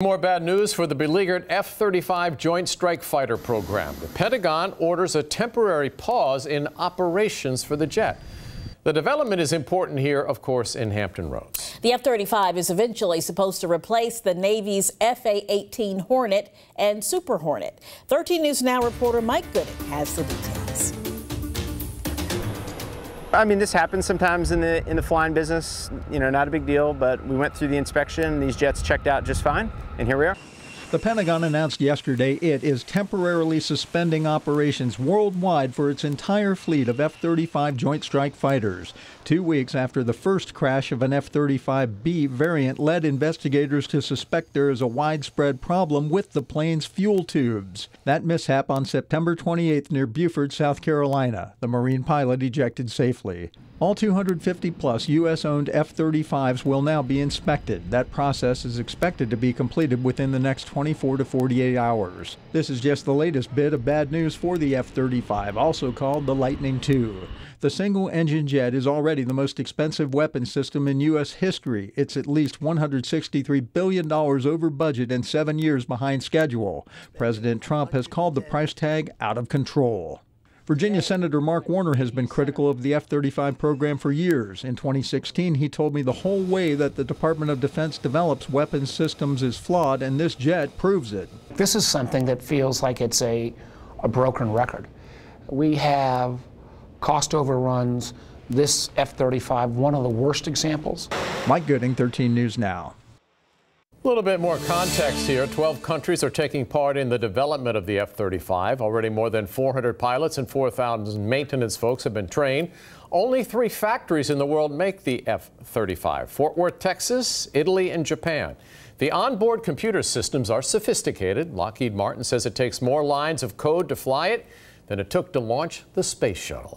More bad news for the beleaguered F-35 Joint Strike Fighter program. The Pentagon orders a temporary pause in operations for the jet. The development is important here, of course, in Hampton Roads. The F-35 is eventually supposed to replace the Navy's FA-18 Hornet and Super Hornet. 13 News Now reporter Mike Gooding has the details. I mean, this happens sometimes in the flying business, not a big deal, but we went through the inspection. These jets checked out just fine, and here we are. The Pentagon announced yesterday it is temporarily suspending operations worldwide for its entire fleet of F-35 Joint Strike Fighters, 2 weeks after the first crash of an F-35B variant led investigators to suspect there is a widespread problem with the plane's fuel tubes. That mishap on September 28th near Beaufort, South Carolina. The Marine pilot ejected safely. All 250-plus U.S.-owned F-35s will now be inspected. That process is expected to be completed within the next 24 to 48 hours. This is just the latest bit of bad news for the F-35, also called the Lightning II. The single-engine jet is already the most expensive weapon system in U.S. history. It's at least $163 billion over budget and 7 years behind schedule. President Trump has called the price tag out of control. Virginia Senator Mark Warner has been critical of the F-35 program for years. In 2016, he told me the whole way that the Department of Defense develops weapons systems is flawed, and this jet proves it. This is something that feels like it's a broken record. We have cost overruns. This F-35, one of the worst examples. Mike Gooding, 13 News Now. A little bit more context here. 12 countries are taking part in the development of the F-35. Already more than 400 pilots and 4,000 maintenance folks have been trained. Only 3 factories in the world make the F-35: Fort Worth, Texas, Italy, and Japan. The onboard computer systems are sophisticated. Lockheed Martin says it takes more lines of code to fly it than it took to launch the space shuttle.